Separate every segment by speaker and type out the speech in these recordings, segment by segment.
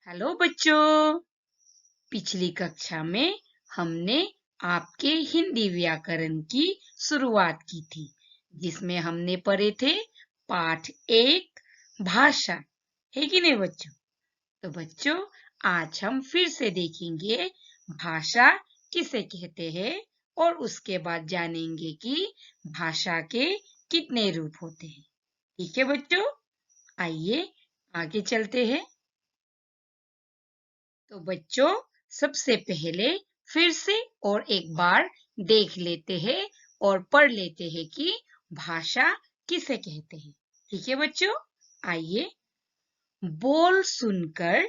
Speaker 1: Hello बच्चों। पिछली कक्षा में हमने आपके हिंदी व्याकरण की शुरुआत की थी, जिसमें हमने पढ़े थे पाठ 1 भाषा। है कि नहीं बच्चों? तो बच्चों, आज हम फिर से देखेंगे भाषा किसे कहते हैं और उसके बाद जानेंगे कि भाषा के कितने रूप होते हैं। ठीक है बच्चों, आइए आगे चलते हैं। तो बच्चों, सबसे पहले फिर से और एक बार देख लेते हैं और पढ़ लेते हैं कि भाषा किसे कहते हैं। ठीक है बच्चों, आइए। बोल सुनकर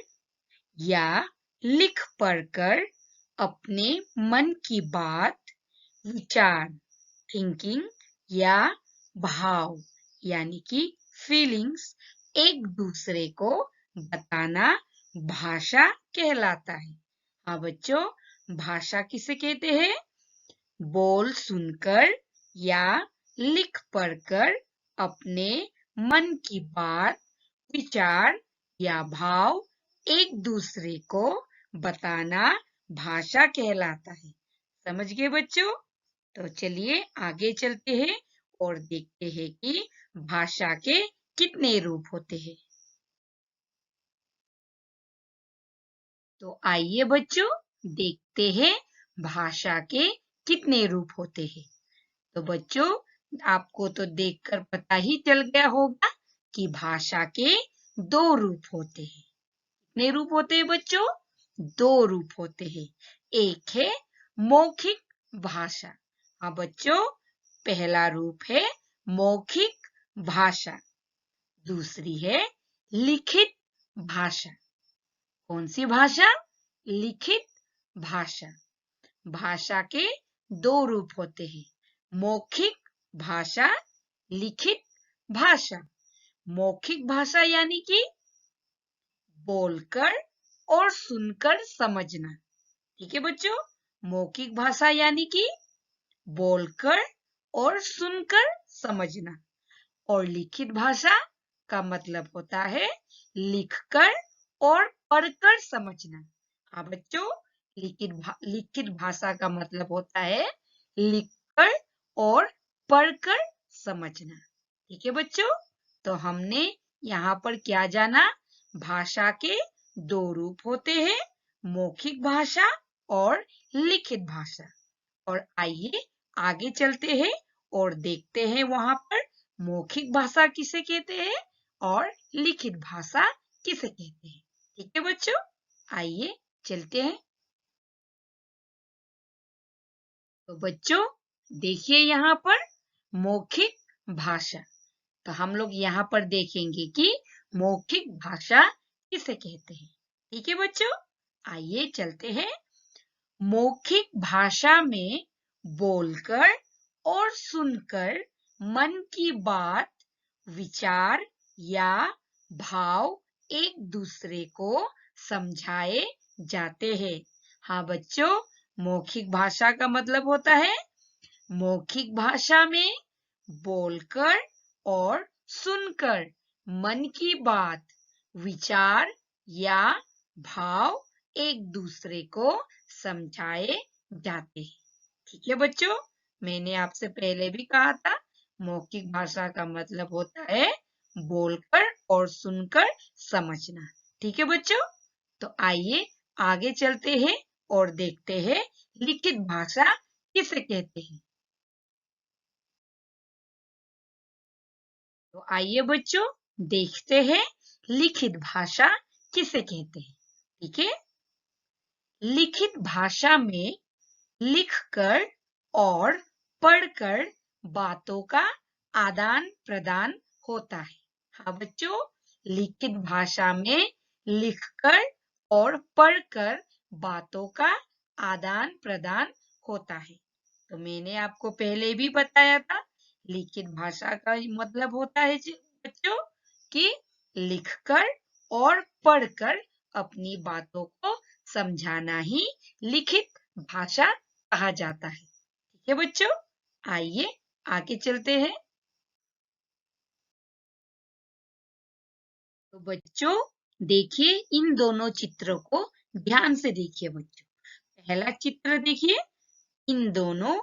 Speaker 1: या लिख पढ़कर अपने मन की बात, विचार, थिंकिंग या भाव यानी कि फीलिंग्स एक दूसरे को बताना भाषा कहलाता है। हाँ बच्चों, भाषा किसे कहते हैं? बोल सुनकर या लिख पढ़कर अपने मन की बात, विचार या भाव एक दूसरे को बताना भाषा कहलाता है। समझ गए बच्चों? तो चलिए आगे चलते हैं और देखते हैं कि भाषा के कितने रूप होते हैं। तो आइए बच्चों, देखते हैं भाषा के कितने रूप होते हैं। तो बच्चों, आपको तो देखकर पता ही चल गया होगा कि भाषा के 2 रूप होते हैं। कितने रूप होते हैं बच्चों? 2 रूप होते हैं। एक है मौखिक भाषा। हाँ बच्चों, पहला रूप है मौखिक भाषा। दूसरी है लिखित भाषा। कौन सी भाषा? लिखित भाषा। भाषा के 2 रूप होते हैं, मौखिक भाषा, लिखित भाषा। मौखिक भाषा यानी कि बोलकर और सुनकर समझना। ठीक है बच्चों, मौखिक भाषा यानी कि बोलकर और सुनकर समझना। और लिखित भाषा का मतलब होता है लिखकर और पढ़कर समझना। हाँ बच्चों, लिखित भाषा का मतलब होता है लिखकर और पढ़कर समझना। ठीक है बच्चों, तो हमने यहाँ पर क्या जाना? भाषा के 2 रूप होते हैं, मौखिक भाषा और लिखित भाषा। और आइए आगे चलते हैं और देखते हैं वहां पर मौखिक भाषा किसे कहते हैं और लिखित भाषा किसे कहते हैं। ठीक है बच्चों, आइए चलते हैं। तो बच्चों, देखिए यहाँ पर मौखिक भाषा। तो हम लोग यहाँ पर देखेंगे कि मौखिक भाषा किसे कहते हैं। ठीक है बच्चों, आइए चलते हैं। मौखिक भाषा में बोलकर और सुनकर मन की बात, विचार या भाव एक दूसरे को समझाए जाते हैं। हाँ बच्चों, मौखिक भाषा का मतलब होता है मौखिक भाषा में बोलकर और सुनकर मन की बात, विचार या भाव एक दूसरे को समझाए जाते हैं। ठीक है बच्चों, मैंने आपसे पहले भी कहा था मौखिक भाषा का मतलब होता है बोलकर और सुनकर समझना। ठीक है बच्चों, तो आइए आगे चलते हैं और देखते हैं लिखित भाषा किसे कहते हैं। तो आइए बच्चों, देखते हैं लिखित भाषा किसे कहते हैं। ठीक है, लिखित भाषा में लिखकर और पढ़कर बातों का आदान प्रदान होता है। हाँ बच्चों, लिखित भाषा में लिखकर और पढ़कर बातों का आदान प्रदान होता है। तो मैंने आपको पहले भी बताया था लिखित भाषा का मतलब होता है बच्चों कि लिखकर और पढ़कर अपनी बातों को समझाना ही लिखित भाषा कहा जाता है। ठीक है बच्चों, आइए आगे चलते हैं। तो बच्चों, देखिए इन दोनों चित्रों को ध्यान से देखिए बच्चों। पहला चित्र देखिए, इन दोनों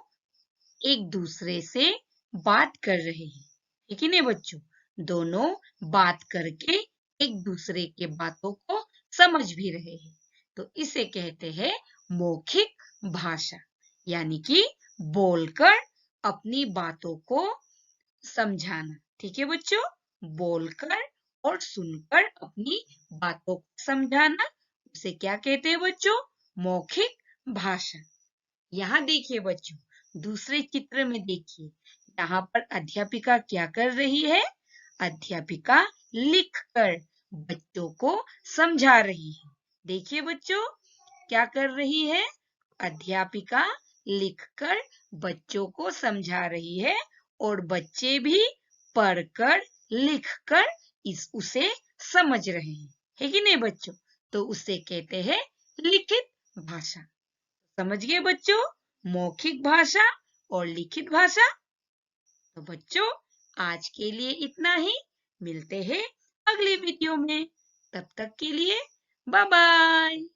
Speaker 1: एक दूसरे से बात कर रहे हैं, ठीक है ना बच्चों। दोनों बात करके एक दूसरे के बातों को समझ भी रहे हैं, तो इसे कहते हैं मौखिक भाषा, यानी कि बोलकर अपनी बातों को समझाना। ठीक है बच्चों, बोलकर और सुनकर अपनी बातों को समझाना, उसे क्या कहते हैं बच्चों? मौखिक भाषा। यहाँ देखिए बच्चों, दूसरे चित्र में देखिए, यहाँ पर अध्यापिका क्या कर रही है? अध्यापिका लिखकर बच्चों को समझा रही है। देखिए बच्चों, क्या कर रही है? अध्यापिका लिखकर बच्चों को समझा रही है और बच्चे भी पढ़कर लिखकर उसे समझ रहे हैं, है कि नहीं बच्चों? तो उसे कहते हैं लिखित भाषा। समझ गए बच्चों, मौखिक भाषा और लिखित भाषा। तो बच्चों आज के लिए इतना ही, मिलते हैं अगली वीडियो में। तब तक के लिए बाय बाय।